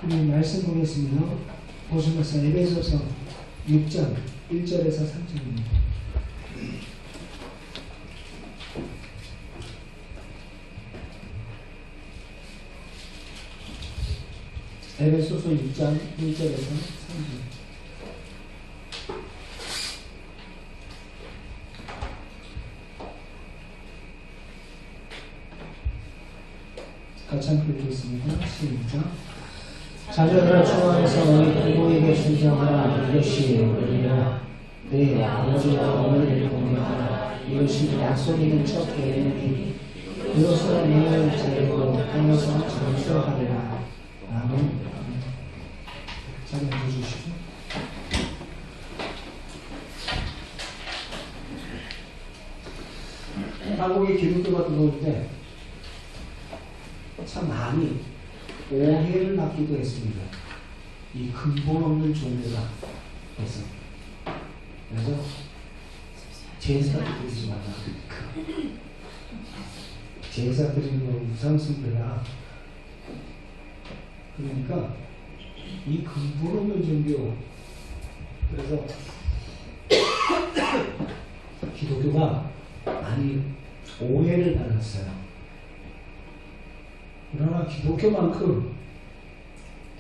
우리 말씀 보겠습니다. 보시면서 에베소서 6장 1절에서 3절입니다. 에베소서 6장 1절에서 3절. 같이 함께 읽겠습니다. 시작. 자녀들아 주 안에서 너희 부모에게 순종하라. 이것이 우리가 내 아버지와 어머니를 공경하라. 이것이 약속 있는 첫 계명이니 이것으로 너희를 자유로 하면서 정수하리라. 아멘. 자리 앉아주시고. 한국의 기독교가 들어올 때 참 많이 오해를 받기도 했습니다. 이 근본 없는 종교가 해서. 그래서 제사 드리지 말라. 제사 드리는 거 우상숭배라. 그러니까 이 근본 없는 종교. 그래서 기독교가 많이 오해를 받았어요. 그러나 기독교만큼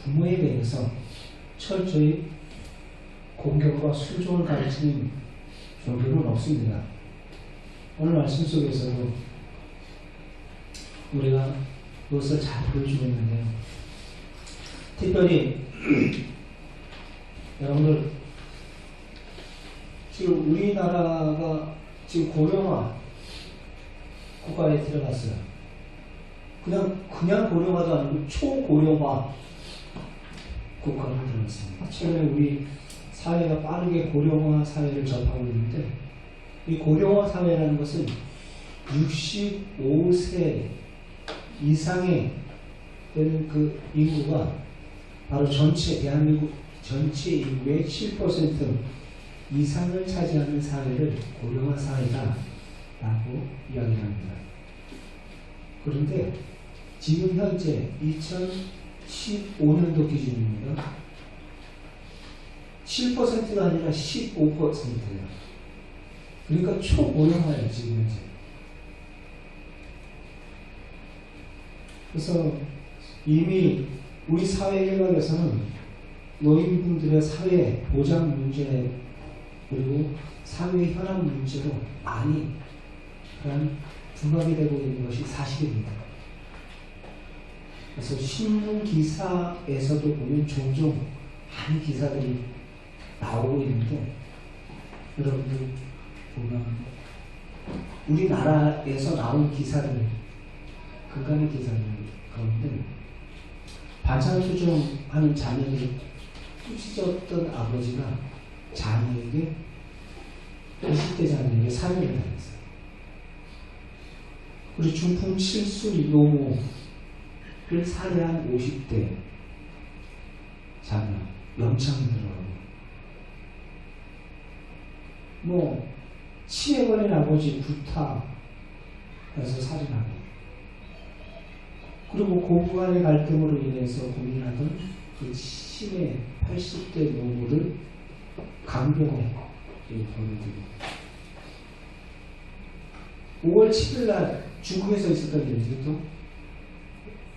부모에 대해서 철저히 공경과 순종을 가르치는 종교는 없습니다. 오늘 말씀 속에서도 우리가 그것을 잘 보여주고 있는데요. 특별히 여러분들 지금 우리나라가 지금 고령화 국가에 들어갔어요. 그냥 고령화도 아니고 초고령화 국가를 들어갔습니다. 최근에 우리 사회가 빠르게 고령화 사회를 접하고 있는데, 이 고령화 사회라는 것은 65세 이상의 되는 그 인구가 바로 대한민국 전체 인구의 7% 이상을 차지하는 사회를 고령화 사회다라고 이야기를 합니다. 그런데 지금 현재 2015년도 기준입니다. 7%가 아니라 15%예요. 그러니까 초고령화예요, 지금 현재. 그래서 이미 우리 사회 일각에서는 노인분들의 사회 보장 문제 그리고 사회 현안 문제로 많이 그런 부각이 되고 있는 것이 사실입니다. 그래서 신문 기사에서도 보면 종종 많은 기사들이 나오고 있는데, 여러분들 보면 우리나라에서 나온 기사들, 그간의 기사들 가운데 반찬 수정하는 자녀를 꾸짖었던 아버지가 자녀에게 20대 자녀에게 사면을 당했어요. 그리고 중풍 칠순 노모를 살해한 50대 자녀 영창에 들어가고, 치매 걸린 아버지 구타해서 살인하고, 그리고 고부 간의 갈등으로 인해서 고민하던 그 치매 80대 노모를 강경에 보내드리고, 5월 7일 날 중국에서 있었던 일이죠. 또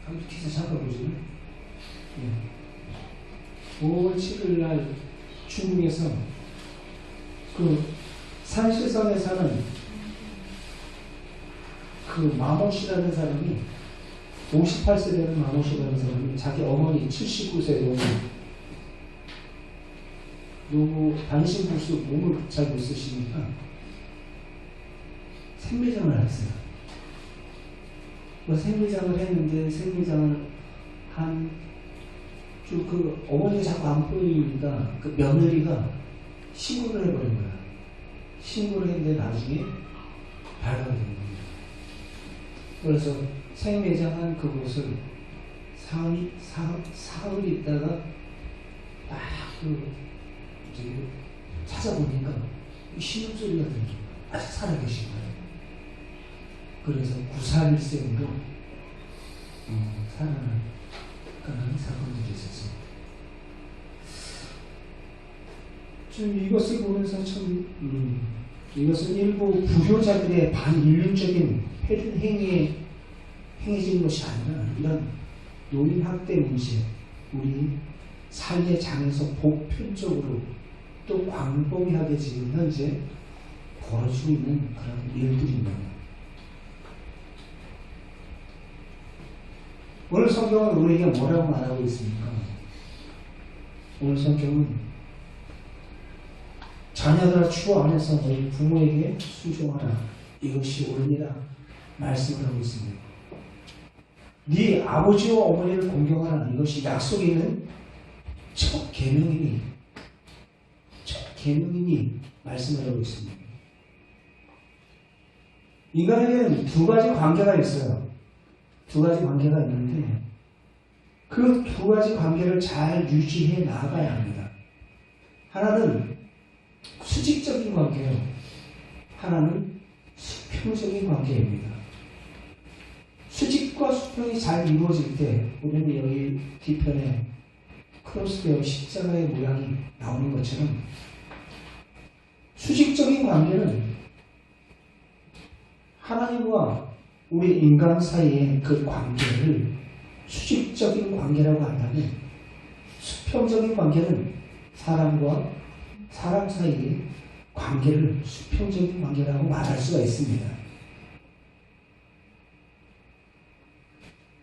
한번 기사 잠깐 보시면, 5월 7일 날 중국에서 그 산시성에 사는 그 마모씨라는 사람이, 58세 되는 마모씨라는 사람이 자기 어머니 79세 너무 반신불수 몸을 잘 못 쓰시니까 생리장을 했어요. 생리장을 했는데, 생리장을 그 어머니가 자꾸 안 보이니까 그 며느리가 신고를 해버린 거야. 신고를 했는데 나중에 발각이 된 겁니다. 그래서 생매장한 그곳을 사흘 있다가 딱 찾아보니까 신음소리가 들리죠. 아직 살아계신 거예요. 그래서 941생으로 살아난 그런 사건들이 있었습니다. 좀 이것을 보면서 참 이것은 일부 부효자들의 반인륜적인 행위에 행해진 것이 아니라 이런 노인학대 문제, 우리 삶의 장에서 보편적으로 또 광범위하게 지금 현재 벌어지고 있는 그런 일들입니다. 오늘 성경은 우리에게 뭐라고 말하고 있습니까? 오늘 성경은 자녀들아 주 안에서 너희 부모에게 순종하라, 이것이 옳으니라 말씀을 하고 있습니다. 네 아버지와 어머니를 공경하라, 이것이 약속에 있는 첫 계명이니 말씀을 하고 있습니다. 인간에게는 두 가지 관계가 있어요. 두 가지 관계가 있는데 그 두 가지 관계를 잘 유지해 나가야 합니다. 하나는 수직적인 관계요, 하나는 수평적인 관계입니다. 수직과 수평이 잘 이루어질 때 우리는 여기 뒤편에 크로스되어 십자가의 모양이 나오는 것처럼 수직적인 관계는 하나님과 우리 인간 사이의 그 관계를 수직적인 관계라고 한다면, 수평적인 관계는 사람과 사람 사이의 관계를 수평적인 관계라고 말할 수가 있습니다.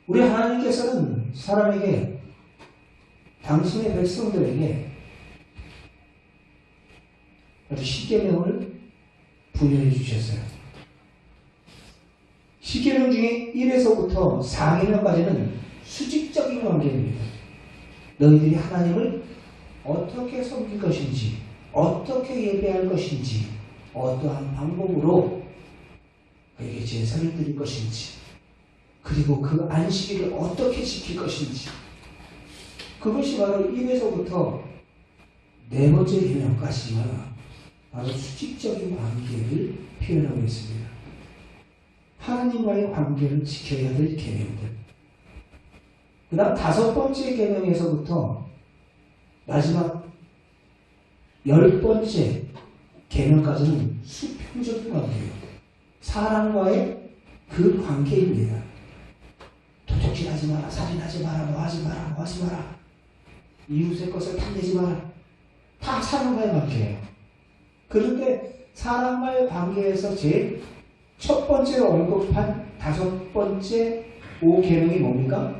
우리 하나님께서는 사람에게, 당신의 백성들에게 아주 십계명을 부여해 주셨어요. 십계명 중에 1에서부터 4계명까지는 수직적인 관계입니다. 너희들이 하나님을 어떻게 섬길 것인지, 어떻게 예배할 것인지, 어떠한 방법으로 그에게 제사를 드릴 것인지, 그리고 그 안식일을 어떻게 지킬 것인지, 그것이 바로 1에서부터 네 번째 계명까지가 바로 수직적인 관계를 표현하고 있습니다. 하나님과의 관계를 지켜야 될 계명들. 그 다음 5번째 계명에서부터 마지막 10번째 계명까지는 수평적인 관계예요. 사람과의 그 관계입니다. 도둑질하지 마라, 살인하지 마라, 뭐하지 마라, 뭐하지 마라, 이웃의 것을 탐내지 마라. 다 사람과의 관계예요. 그런데 사람과의 관계에서 제일 첫 번째로 언급한 5번째 5계명이 뭡니까?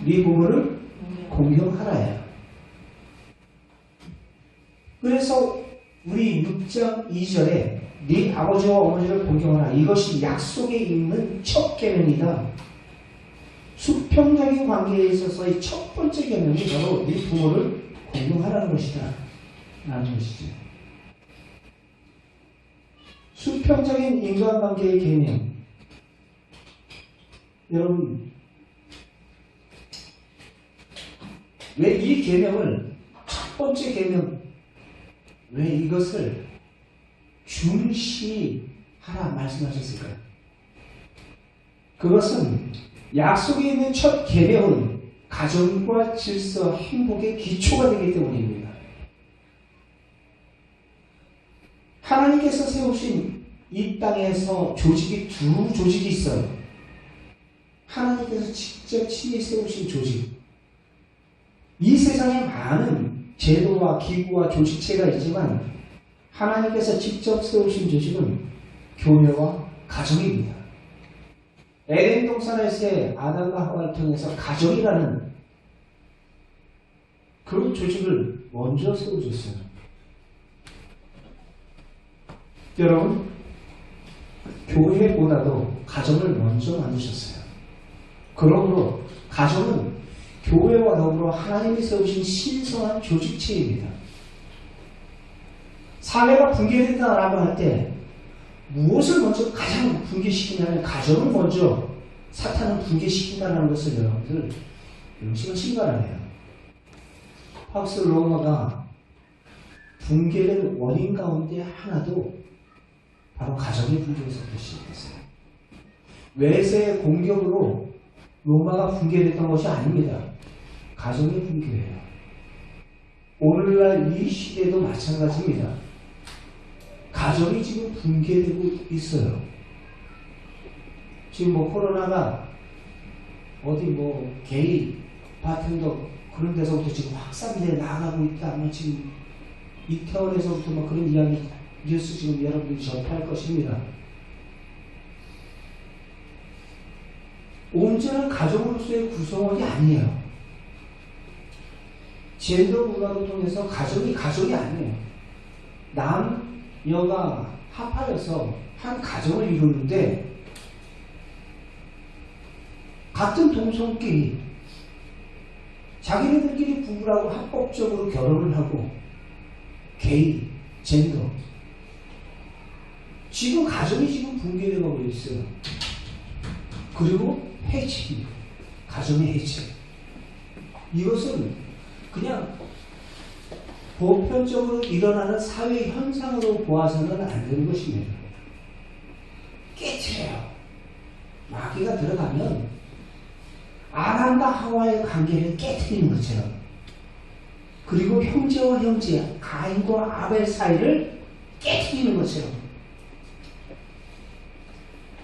네 부모를 공경하라예요. 그래서 우리 6장 2절에 네 아버지와 어머니를 공경하라, 이것이 약속에 있는 첫 계명이다. 수평적인 관계에 있어서의 첫 번째 계명이 바로 네 부모를 공경하라는 것이다 라는 것이죠. 수평적인 인간관계의 계명. 여러분, 왜 이 계명을, 첫 번째 계명, 왜 이것을 중시하라 말씀하셨을까요? 그것은 약속에 있는 첫 계명은 가정과 질서, 행복의 기초가 되기 때문입니다. 하나님께서 세우신 이 땅에서 조직이 두 조직이 있어요. 하나님께서 직접 친히 세우신 조직. 이 세상에 많은 제도와 기구와 조직체가 있지만 하나님께서 직접 세우신 조직은 교회와 가정입니다. 에덴 동산에서의 아담과 하와를 통해서 가정이라는 그 조직을 먼저 세워줬어요. 여러분, 교회보다도 가정을 먼저 만드셨어요. 그러므로 가정은 교회와 더불어 하나님이 세우신 신성한 조직체입니다. 사회가 붕괴된다라고 할 때 무엇을 먼저 가장 붕괴시키냐면 가정을 먼저 사탄은 붕괴시킨다는 것을 여러분들 지금 신발하네요. 팍스 로머가 붕괴된 원인 가운데 하나도 바로 가정의 붕괴에서부터 시작했어요. 외세의 공격으로 로마가 붕괴됐던 것이 아닙니다. 가정이 붕괴해요. 오늘날 이 시대도 마찬가지입니다. 가정이 지금 붕괴되고 있어요. 지금 뭐 코로나가 어디 뭐 게이 바텐더 그런 데서부터 지금 확산돼 나가고 있다. 뭐 지금 이태원에서부터 뭐 그런 이야기 뉴스 지금 여러분이 접할 것입니다. 온전한 가정으로서의 구성원이 아니에요. 젠더 문화를 통해서 가정이 아니에요. 남, 여가 합하여서 한 가정을 이루는데 같은 동성끼리 자기네들끼리 부부라고 합법적으로 결혼을 하고 게이, 젠더 지금 가정이 지금 붕괴되어 버려 있어요. 그리고 해체, 가정의 해체. 이것은 그냥 보편적으로 일어나는 사회 현상으로 보아서는 안 되는 것입니다. 깨트려요. 마귀가 들어가면 아담과 하와의 관계를 깨트리는 것처럼, 그리고 형제와 형제, 가인과 아벨 사이를 깨트리는 것처럼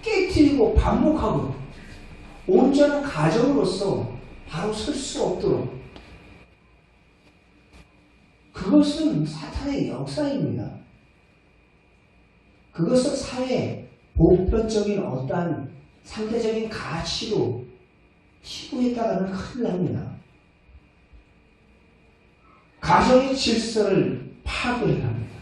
깨트리고 반복하고 온전한 가정으로서 바로 설 수 없도록, 그것은 사탄의 역사입니다. 그것은 사회 보편적인 어떠한 상대적인 가치로 치부했다가는 큰일 납니다. 가정의 질서를 파괴해 갑니다.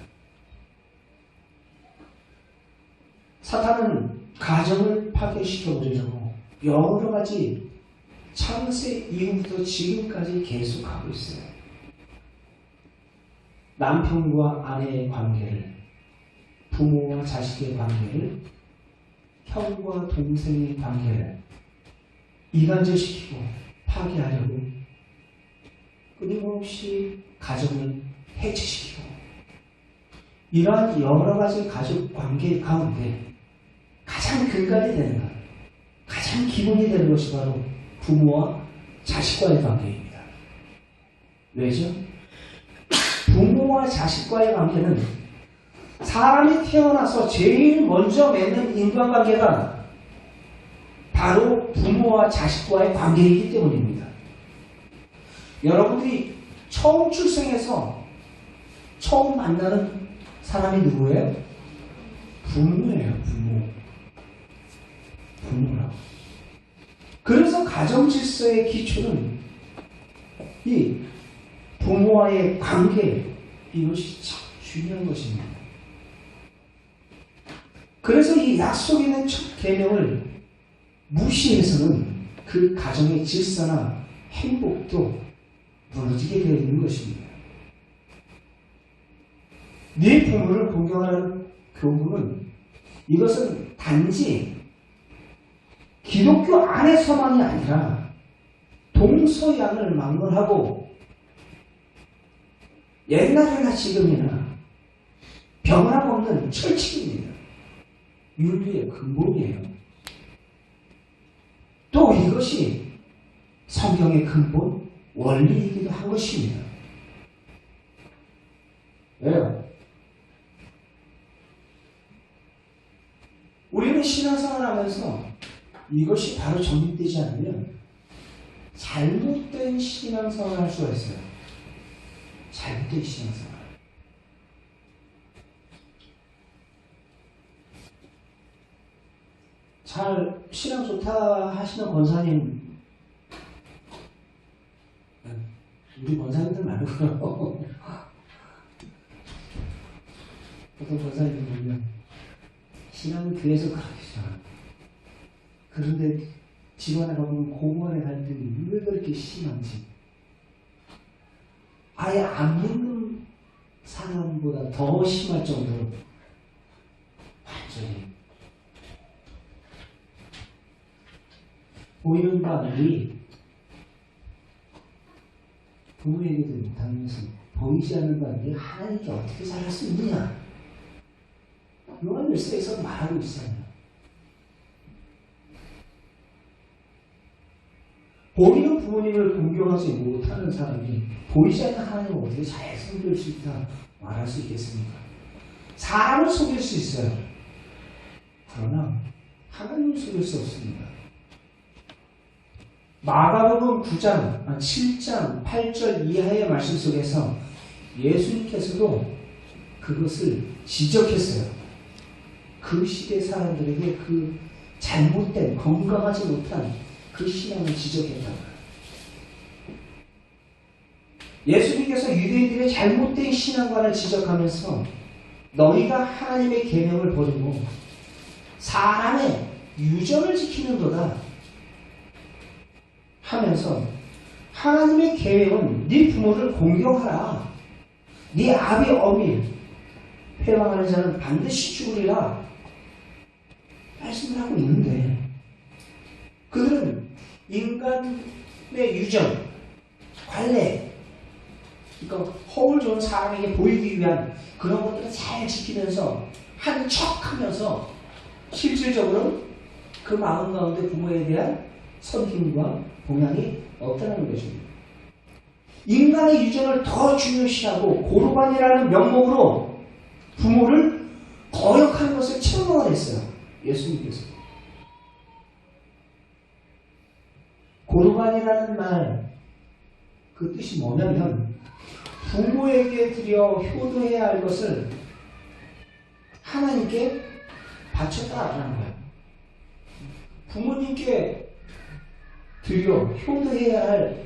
사탄은 가정을 파괴시켜버리려고 여러 가지 창세 이후부터 지금까지 계속하고 있어요. 남편과 아내의 관계를, 부모와 자식의 관계를, 형과 동생의 관계를 이간질시키고 파괴하려고 끊임없이 가정을 해체시키고, 이러한 여러 가지 가족 관계 가운데 가장 근간이 되는 것, 가장 기본이 되는 것이 바로 부모와 자식과의 관계입니다. 왜죠? 부모와 자식과의 관계는 사람이 태어나서 제일 먼저 맺는 인간관계가 바로 부모와 자식과의 관계이기 때문입니다. 여러분들이 처음 출생해서 처음 만나는 사람이 누구예요? 부모예요. 부모라고. 그래서 가정 질서의 기초는 이 부모와의 관계, 이것이 참 중요한 것입니다. 그래서 이 약속 있는 첫 계명을 무시해서는 그 가정의 질서나 행복도 무너지게 되어 있는 것입니다. 네 부모를 공경하는 교훈은, 이것은 단지 기독교 안에서만이 아니라 동서양을 막론하고 옛날이나 지금이나 변함없는 철칙입니다. 윤리의 근본이에요. 또 이것이 성경의 근본, 원리이기도 한 것입니다. 왜요? 우리는 신앙생활을 하면서 이것이 바로 정립되지 않으면 잘못된 신앙생활을 할 수가 있어요. 잘못된 신앙생활. 잘 신앙 좋다 하시는 권사님, 우리 권사님들 말고요. 어떤 권사님들 보면 신앙은 교회에서 그러시잖아. 그런데 집안에 가보면 고부간의 갈등이 왜 그렇게 심한지, 아예 안 믿는 사람보다 더 심할 정도로 완전히 보이는 바 우리 부모에게도 못하면서 보이지 않는 바 우리 하나님께 어떻게 살할 수 있느냐, 요한 1서에서 말하고 있어요. 보이는 부모님을 공경하지 못하는 사람이 보이지 않는 하나님을 어떻게 잘 섬길 수 있다 말할 수 있겠습니까? 사람을 속일 수 있어요. 그러나 하나님을 속일 수 없습니다. 마가복음 9장, 7장, 8절 이하의 말씀 속에서 예수님께서도 그것을 지적했어요. 그 시대 사람들에게 그 잘못된, 건강하지 못한 그 신앙을 지적했다고요. 예수님께서 유대인들의 잘못된 신앙관을 지적하면서 너희가 하나님의 계명을 버리고 사람의 유전을 지키는 거다 하면서 하나님의 계명은 네 부모를 공경하라. 네 아비 어미 회방하는 자는 반드시 죽으리라 말씀을 하고 있는데 그들은 인간의 유전, 관례, 그러니까 허울 좋은 사람에게 보이기 위한 그런 것들을 잘 지키면서 한 척하면서 실질적으로 그 마음 가운데 부모에 대한 섬김과 봉양이 없다는 것입니다. 인간의 유전을 더 중요시하고 고르반이라는 명목으로 부모를 거역하는 것을 책망했어요. 예수님께서. 고르반이라는 말, 그 뜻이 뭐냐면 부모에게 드려 효도해야 할 것을 하나님께 바쳤다라는 거예요. 부모님께 드려 효도해야 할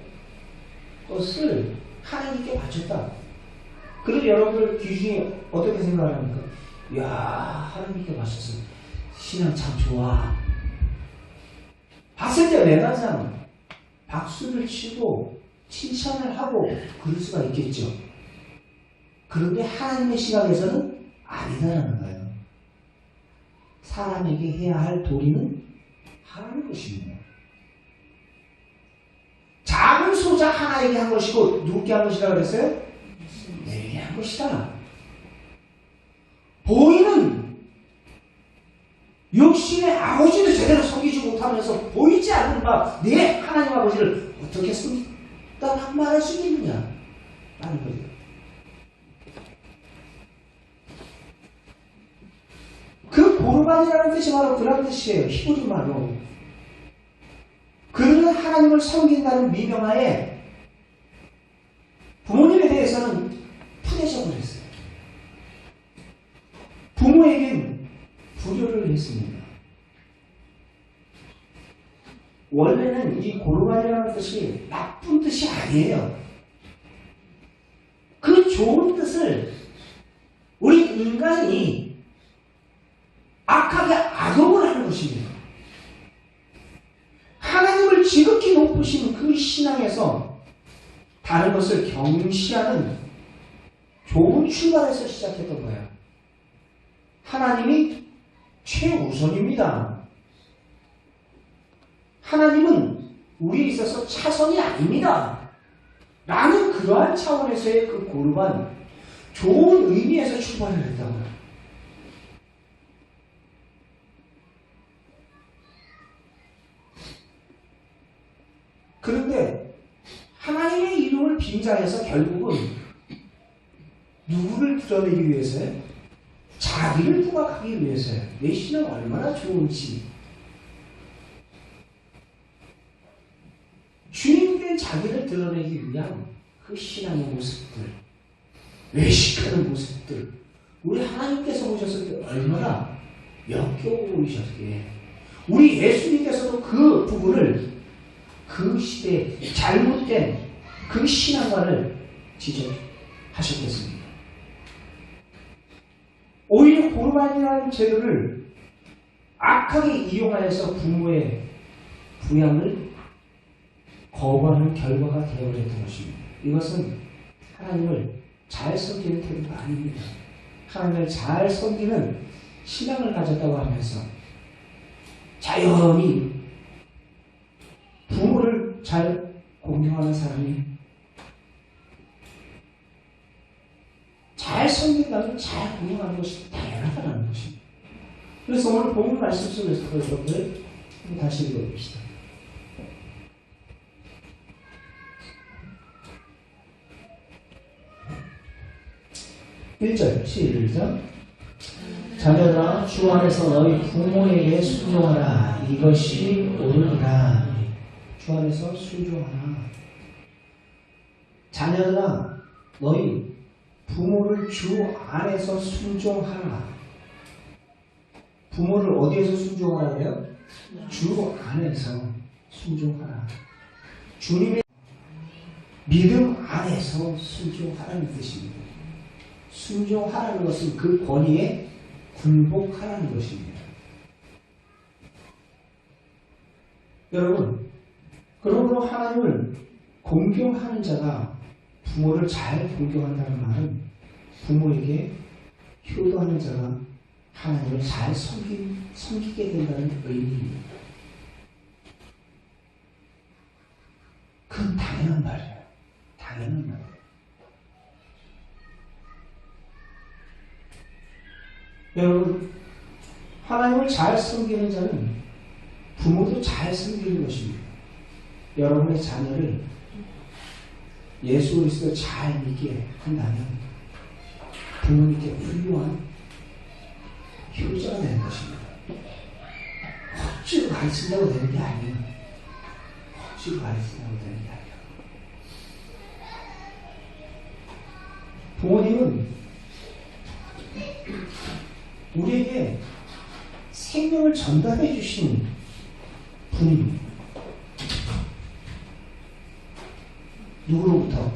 것을 하나님께 바쳤다. 그래서 여러분들 귀 중에 어떻게 생각합니까? 이야, 하나님께 바쳤어. 신앙 참 좋아. 봤을 때 매가장 박수를 치고 칭찬을 하고 그럴 수가 있겠죠. 그런데 하나님의 시각에서는 아니다라는 거예요. 사람에게 해야 할 도리는 하나님의 것입니다. 작은 소자 하나에게 한 것이고 누구께 한 것이라고 그랬어요? 내게 한 것이다. 보이는 육신의 아버지도 제대로 섬기지 못하면서 보이지 않는 바 내 하나님 아버지를 어떻게 섬긴다고 말할 수 있느냐 라는 거죠. 그 고르반이라는 뜻이 바로 그런 뜻이에요. 히브리 말로. 그들은 하나님을 섬긴다는 미명하에 부모님에 대해서는 푸대져 버렸어요. 부모에겐 불효를 했습니다. 원래는 이 고르반이라는 뜻이 나쁜 뜻이 아니에요. 그 좋은 뜻을 우리 인간이 악하게 악용을 하는 것입니다. 하나님을 지극히 높으신 그 신앙에서 다른 것을 경시하는 좋은 출발에서 시작했던 거예요. 하나님이 최우선입니다. 하나님은 우리에 있어서 차선이 아닙니다. 라는 그러한 차원에서의 그 고르반, 좋은 의미에서 출발을 했다고요. 그런데 하나님의 이름을 빙자해서 결국은 누구를 드러내기 위해서요? 자기를 부각하기 위해서요. 내 신은 얼마나 좋은지. 주님된 자기를 드러내기 위한 그 신앙의 모습들, 외식하는 모습들, 우리 하나님께서 보셨을 때 얼마나 역겨워 보이셨기에 우리 예수님께서도 그 부분을 그 시대에 잘못된 그 신앙관을 지적하셨겠습니다. 오히려 고르반이라는 제도를 악하게 이용하여서 부모의 부양을 거부하는 결과가 되어버렸던 것입니다. 이것은 하나님을 잘 섬기는 태도가 아닙니다. 하나님을 잘 섬기는 신앙을 가졌다고 하면서 자연히 부모를 잘 공경하는 사람이 잘 섬긴다면 잘 공경하는 것이 당연하다는 것입니다. 그래서 오늘 본문 말씀 속에서 그것을 다시 읽어봅시다. 1절 시작. 자녀들아 주 안에서 너희 부모에게 순종하라. 이것이 옳으니라. 주 안에서 순종하라. 자녀들아 너희 부모를 주 안에서 순종하라. 부모를 어디에서 순종하라 그래요? 주 안에서 순종하라. 주님의 믿음 안에서 순종하라는 뜻입니다. 순종하라는 것은 그 권위에 굴복하라는 것입니다. 여러분, 그러므로 하나님을 공경하는 자가 부모를 잘 공경한다는 말은 부모에게 효도하는 자가 하나님을 잘 섬기게 된다는 의미입니다. 그건 당연한 말이에요. 당연한 말이에요. 여러분, 하나님을 잘 섬기는 자는 부모도 잘 섬기는 것입니다. 여러분의 자녀를 예수 그리스도 잘 믿게 한다면 부모님께 훌륭한 효자가 되는 것입니다. 억지로 가르친다고 되는 게 아니에요. 억지로 가르친다고 되는 게 아니에요. 부모님은 우리에게 생명을 전달해 주신 분입니다. 누구로부터?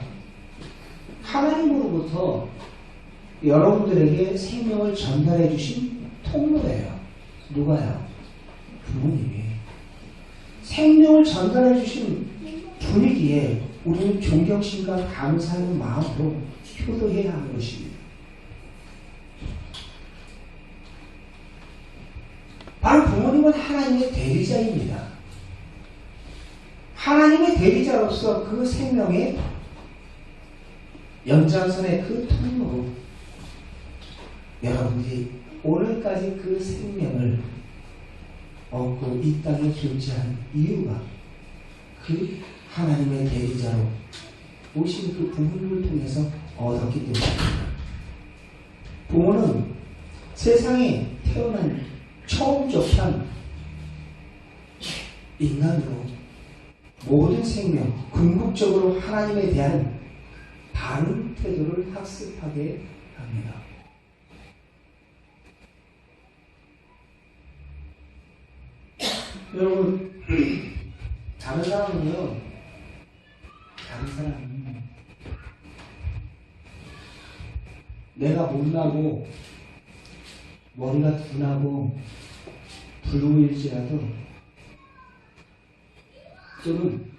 하나님으로부터 여러분들에게 생명을 전달해 주신 통로예요. 누가요? 부모님이. 생명을 전달해 주신 분이기에 우리는 존경심과 감사하는 마음으로 효도해야 하는 것입니다. 바로 부모님은 하나님의 대리자입니다. 하나님의 대리자로서 그 생명의 연장선의 그 통로로 여러분들이 오늘까지 그 생명을 얻고 이 땅에 존재한 이유가 그 하나님의 대리자로 오신 그 부모님을 통해서 얻었기 때문입니다. 부모는 세상에 태어난 처음 접한 인간으로 모든 생명, 궁극적으로 하나님에 대한 바른 태도를 학습하게 합니다. 여러분, 다른 사람은 내가 못나고 머리가 둔하고 불우일지라도 또는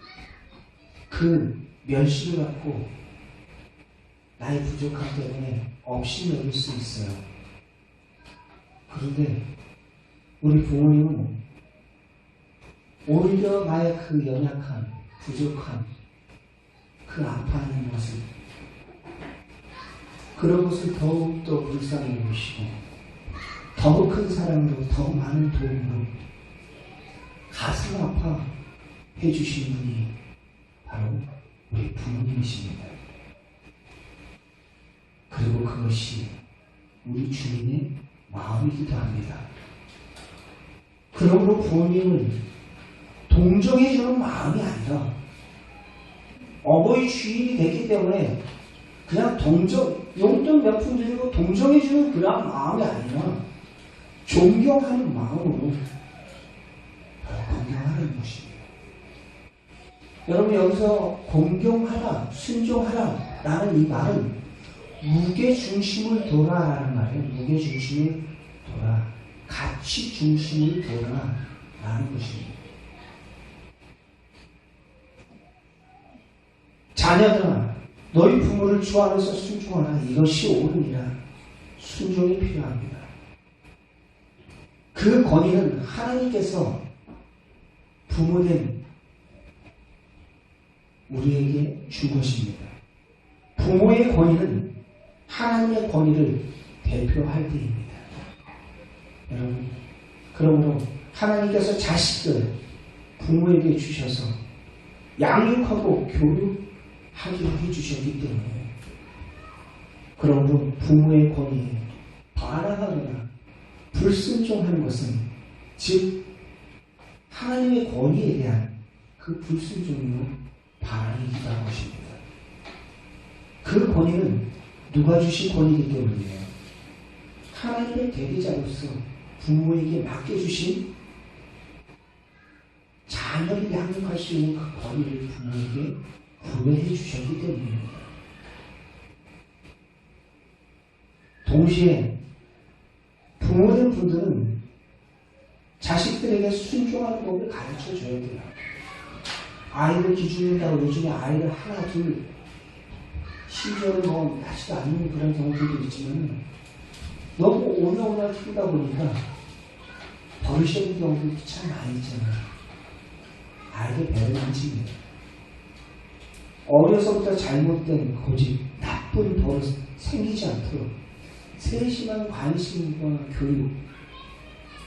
그 멸시를 갖고 나의 부족함 때문에 없이 여길 수 있어요. 그런데 우리 부모님은 오히려 나의 그 연약함, 부족함, 그 아파하는 모습, 그런 것을 더욱더 불쌍히 여기시고 더 큰 사랑으로 더 많은 도움으로 가슴 아파 해주신 분이 바로 우리 부모님이십니다. 그리고 그것이 우리 주님의 마음이기도 합니다. 그러므로 부모님을 동정해주는 마음이 아니라 어버이 주인이 됐기 때문에 그냥 용돈 몇 푼 드리고 동정해주는 그런 마음이 아니라 존경하는 마음으로 공경하는 것입니다. 여러분, 여기서 공경하라, 순종하라 라는 이 말은 무게중심을 둬라라는 말이에요. 무게중심을 둬라, 가치 중심을 둬라 라는 것입니다. 자녀들아 너희 부모를 주 안에서 순종하라. 이것이 옳으니라. 순종이 필요합니다. 그 권위는 하나님께서 부모된 우리에게 준 것입니다. 부모의 권위는 하나님의 권위를 대표할 때입니다. 여러분, 그러므로 하나님께서 자식들 부모에게 주셔서 양육하고 교육하게 해주셨기 때문에 그러므로 부모의 권위에 반항하거나 불순종하는 것은 즉 하나님의 권위에 대한 그 불순종이요 반항이기도 한 것입니다. 그 권위는 누가 주신 권위이기 때문이에요. 하나님의 대리자로서 부모에게 맡겨주신 자녀를 양육할 수 있는 그 권위를 부모에게 부여해 주셨기 때문입니다. 동시에 부모된 분들은 자식들에게 순종하는 법을 가르쳐 줘야 돼요. 아이를 기준으로 요즘에 아이를 하나 둘 심지어는 뭐 하지도 않는 그런 경우들도 있지만 너무 오나오나 키우다 보니까 버릇없는 경우들도 참 많이 있잖아요. 아이들 배를 안 칩니다. 어려서부터 잘못된 고집, 나쁜 버릇 생기지 않도록 세심한 관심과 교육,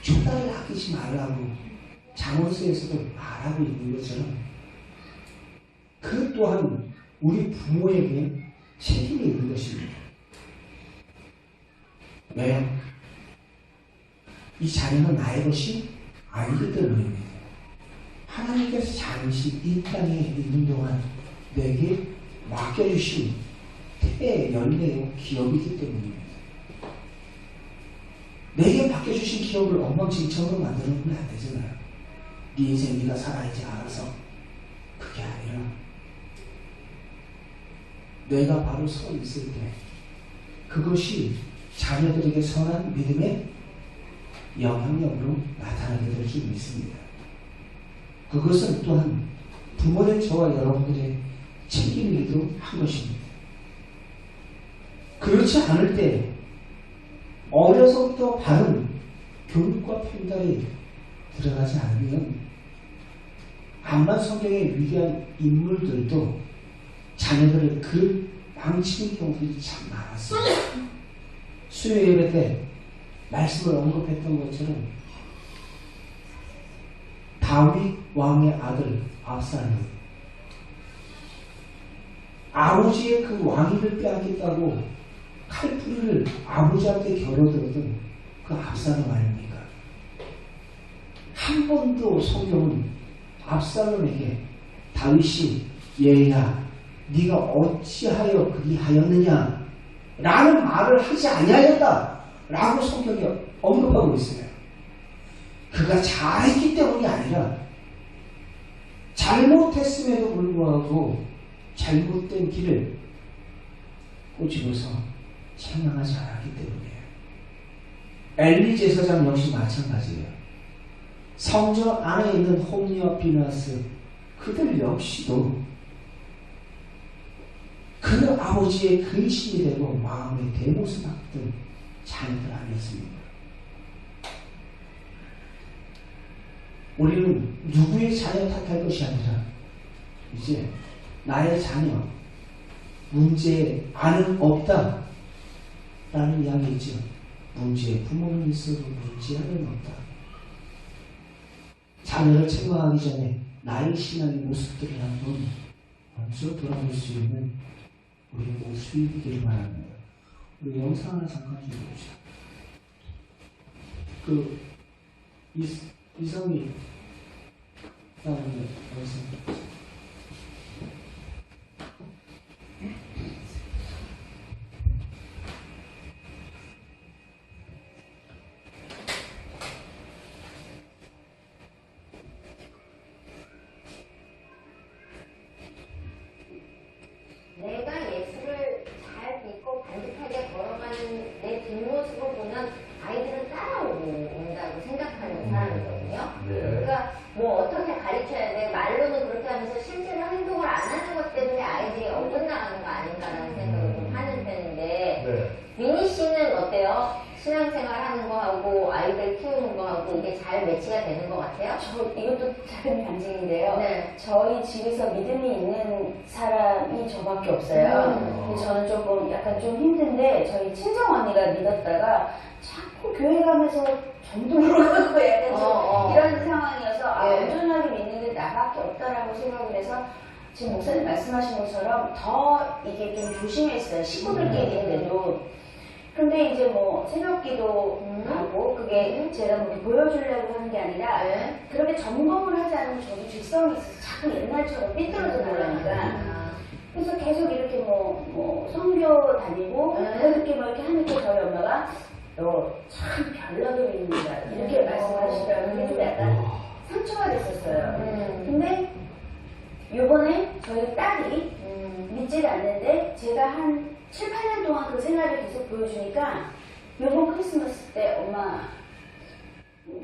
초단을 아끼지 말라고 장원서에서도 말하고 있는 것처럼 그 또한 우리 부모에게 책임이 있는 것입니다. 왜요? 이 자녀는 나의 것이 아니기 때문입니다. 하나님께서 잠시 이 땅에 있는 동안 내게 맡겨주신 대열매의 기업이기 때문입니다. 내게 맡겨주신 기업을 엉망진창으로 만드는 건 안 되잖아요. 네 인생 네가 살아야지 알아서. 그게 아니라 내가 바로 서 있을 때 그것이 자녀들에게 선한 믿음의 영향력으로 나타나게 될 줄 믿습니다. 그것은 또한 부모된 저와 여러분들의 책임이기도 한 것입니다. 그렇지 않을 때 어려서부터 바른 교육과 편달이 들어가지 않으면 암만 성경의 위대한 인물들도 자녀들을 그 망치는 경우들이 참 많았습니다. 수요 예배 때 말씀을 언급했던 것처럼 다윗 왕의 아들 압살롬, 아버지의 그 왕위를 빼앗겠다고 칼뿌리를 아버지한테 겨뤄들었던 그 압살롬 아닙니까? 한 번도 성경은 압살롬에게 다윗이 얘야 네가 어찌하여 그리하였느냐 라는 말을 하지 아니하였다 라고 성경이 언급하고 있어요. 그가 잘했기 때문이 아니라 잘못했음에도 불구하고 잘못된 길을 꼬집어서 책망하지 않았기 때문이에요. 엘리 제사장 역시 마찬가지예요. 성전 안에 있는 홈리와 비나스 그들 역시도 그 아버지의 근심이 되고 마음의 대못을 받던 자녀들 아니었습니까? 우리는 누구의 자녀 탓할 것이 아니라 이제 나의 자녀 문제에 안은 없다 라는 이야기 있죠. 문제에 부모는 있어도 문제에는 없다. 자녀를 책망하기 전에 나의 신앙의 모습들을 한번 먼저 돌아볼 수 있는 우리의 모습이기를 바랍니다. 우리 영상 하나 잠깐 주십시오. 이성이 나오는 영상. 내가 예수를 잘 믿고 반듯하게 걸어가는 내 뒷모습을 보면 아이들은 따라온다고 생각하는 사람이거든요. 네. 그러니까 뭐 어떻게 가르쳐야 돼? 말로는 그렇게 하면서 실제로 행동을 안 하는 것 때문에 아이들이 어긋나가는 거 아닌가라는 생각을 좀 하는 편인데 네. 미니 씨는 어때요? 신앙생활 하는 거하고 아이들 키우는 거하고 이게 잘 매치가 되는 것 같아요? 이것도 작은 반증인데요. 네. 저희 집에서 믿음이 있는 사람이 저밖에 없어요. 근데 저는 조금 약간 좀 힘든데 저희 친정 언니가 믿었다가 자꾸 교회 가면서 전도로 가고 약간 좀 이런 상황이어서 예. 온전하게 믿는 게 나밖에 없다라고 생각을 해서 지금 목사님 말씀하신 것처럼 더 이게 좀 조심했어요. 식구들끼리인데도. 근데 이제 뭐 새벽기도 하고 그게 제가 뭐 보여주려고 하는 게 아니라 네. 그렇게 점검을 하지 않으면 저도 직성이 있어서 자꾸 옛날처럼 삐뚤어져 보려니까 아. 그래서 계속 이렇게 뭐 성교 다니고 네. 그렇게 뭐 이렇게 하니까 저희 엄마가 너 참 별나들입니다 이렇게 말씀하시더라고요. 그게 좀 약간 상처가 됐었어요. 근데 요번에 저희 딸이 믿지를 않는데 제가 한 7, 8년 동안 그 생활을 계속 보여주니까 요번 크리스마스 때 엄마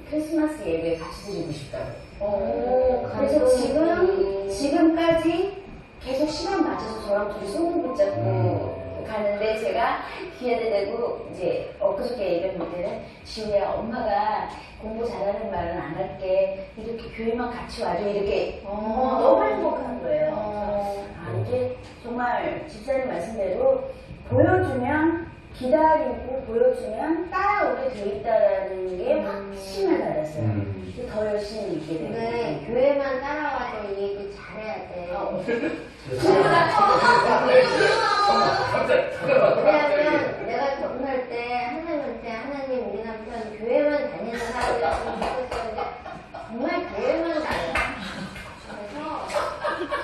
크리스마스 예배 같이 드리고 싶다고. 그래서 지금까지 계속 시간 맞춰서 저랑 둘이 손을 붙잡고 가는데 제가 기회를 내고 이제 엊그저께 얘기할 때는 지우야 엄마가 공부 잘하는 말은 안 할게 이렇게 교회만 같이 와줘 이렇게 너무 행복한 거예요. 이게 정말 집사님 말씀대로 보여주면 기다리고 보여주면 따라오게 돼 있다라는 게 확신을 받았어요. 더 열심히 있게 되고. 근데 교회만 따라와도 이 얘기 잘해야 돼. 왜냐면 내가 결혼할 때 하나님한테 하나님 우리 남편 교회만 다니는 사람이었으면 좋겠었는데 정말 교회만 다녀. 그래서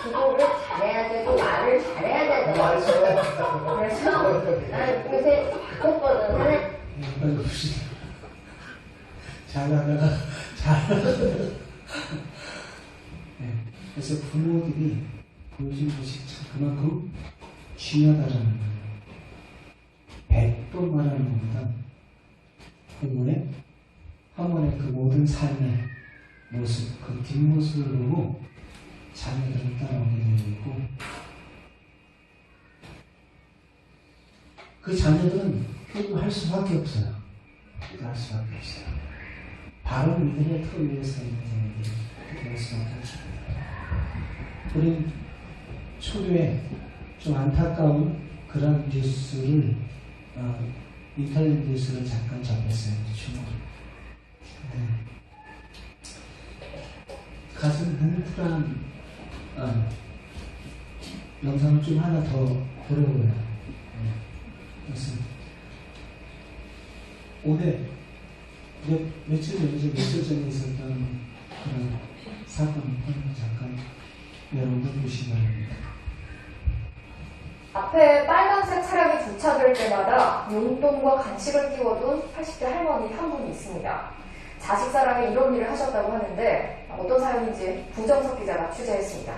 기도를 잘해야 되고 말을 잘해야 되더라고. 그래서 난 요새 바꿨거든. 빨리 봅시다. 잘하다가 네. 그래서 부모들이 보여준 것이 참 그만큼 중요하다는 거예요. 100번 말하는 것보다 부모의 한 번의 그 모든 삶의 모습, 그 뒷모습을 보고 자녀들을 따라오게 되고 그 자녀들은 할 수밖에 없어요. 할 수밖에 없어요. 바로 믿음의 틀 위에서 있는 자녀들이 될 수밖에 없어요. 우리 초교에 좀 안타까운 그런 뉴스를 인터넷 뉴스를 잠깐 접했어요. 주목을. 가슴 뭉클한 영상을 좀 하나 더 보려고요. 그래서 올해 며칠 전에 있었던 그런 사건을 잠깐 여러분들 보시기 바랍니다. 앞에 빨간색 차량이 주차될 때마다 용돈과 간식을 띄워둔 80대 할머니 한 분이 있습니다. 자식 사랑에 이런 일을 하셨다고 하는데 어떤 사연인지 구정석 기자가 취재했습니다.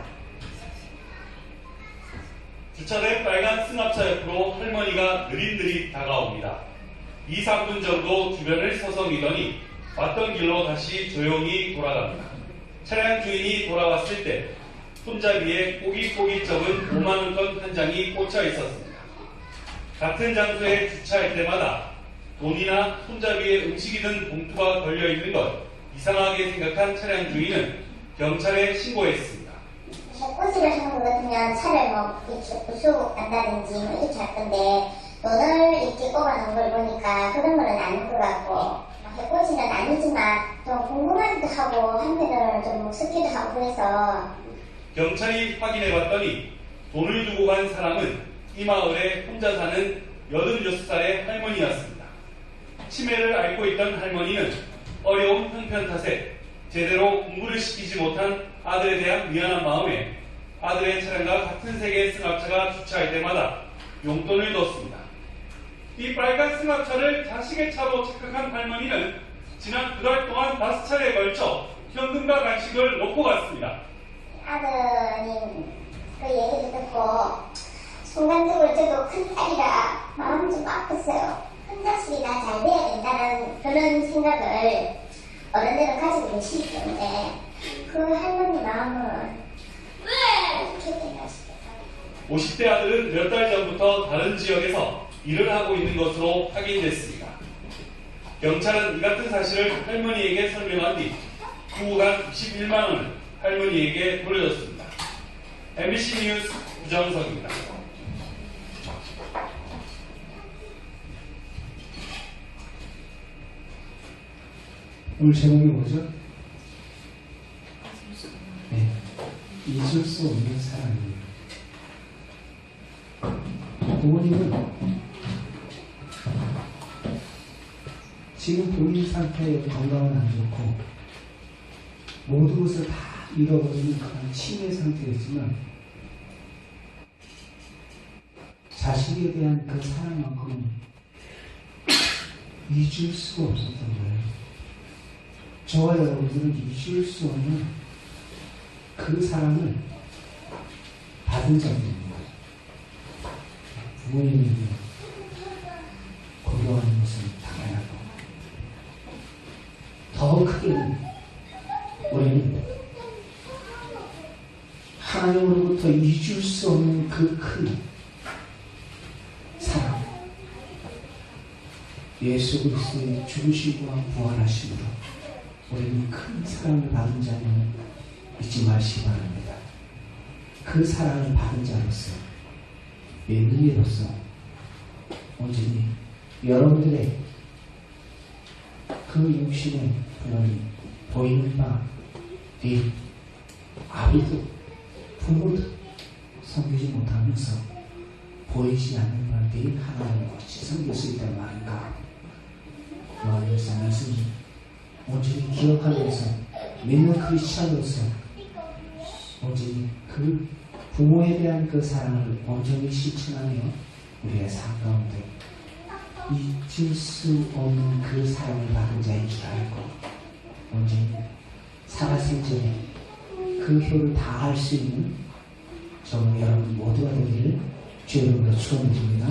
주차된 빨간 승합차 옆으로 할머니가 느릿느릿 다가옵니다. 2, 3분 정도 주변을 서성이더니 왔던 길로 다시 조용히 돌아갑니다. 차량 주인이 돌아왔을 때 손잡이에 꼬깃꼬깃 적은 5만원권 한 장이 꽂혀 있었습니다. 같은 장소에 주차할 때마다 돈이나 손잡이에 음식이 든 봉투가 걸려있는 것 이상하게 생각한 차량 주인은 경찰에 신고했습니다. 꼬시를 하는 것 같으면 차를 뭐 이렇게 부수고 간다든지 뭐 이렇게 할 건데 돈을 이렇게 꼽아놓은 걸 보니까 그런 거는 아닌 것 같고 해코지는 아니지만 좀 궁금하기도 하고 한편으로는 좀 묵습기도 하고 그래서 경찰이 확인해봤더니 돈을 두고 간 사람은 이 마을에 혼자 사는 86살의 할머니였습니다. 치매를 앓고 있던 할머니는 어려운 형편 탓에 제대로 공부를 시키지 못한 아들에 대한 미안한 마음에 아들의 차량과 같은 색의 승합차가 주차할 때마다 용돈을 넣었습니다. 이 빨간 승합차를 자식의 차로 착각한 할머니는 지난 2달 동안 5차례에 걸쳐 현금과 간식을 놓고 갔습니다. 아드님 그 얘기를 듣고 순간적으로 저도 큰 딸이라 마음이 좀 아팠어요. 큰 자식이 다 잘 돼야 된다는 그런 생각을 어른들은 가지고 계시기 때문에 그 할머니 마음은 어떻게 되었을까요? 50대 아들은 몇 달 전부터 다른 지역에서 일을 하고 있는 것으로 확인됐습니다. 경찰은 이 같은 사실을 할머니에게 설명한 뒤 후간 91만 원을 할머니에게 돌려줬습니다. MBC 뉴스 구정석입니다. 오늘 제목이 뭐죠? 네. 잊을 수 없는 사랑이에요. 부모님은 지금 본인 상태에 건강은 안 좋고 모든 것을 다 잃어버리는 그런 치매 상태였지만 자식에 대한 그 사랑만큼은 잊을 수가 없었던 거예요. 저와 여러분들은 잊을 수 없는 그 사랑을 받은 자입니다. 부모님에게 건강한 것은 당연하고 더 크게는 우리는 하나님으로부터 잊을 수 없는 그 큰 사랑, 예수 그리스도의 죽으시고 부활하심으로 우리는 큰 사랑을 받은 자는 잊지 마시기 바랍니다. 그 사랑을 받은 자로서 며느리로서 온전히 여러분들의 그 육신의 분원이 보이는 바 뒤 아비도 부모도 섬기지 못하면서 보이지 않는 바 뒤 하나님을 같이 섬길 수 있단 말인가. 요한일서 말씀이 온전히 기억하면서 믿는 크리스찬으로서 온전히 그 부모에 대한 그 사랑을 온전히 실천하며 우리의 삶 가운데 잊을 수 없는 그 사랑을 받은 자인 줄 알고 온전히 살아생전에 그 효를 다할 수 있는 저와 여러분 모두가 되기를 주의 이름으로 축원드립니다.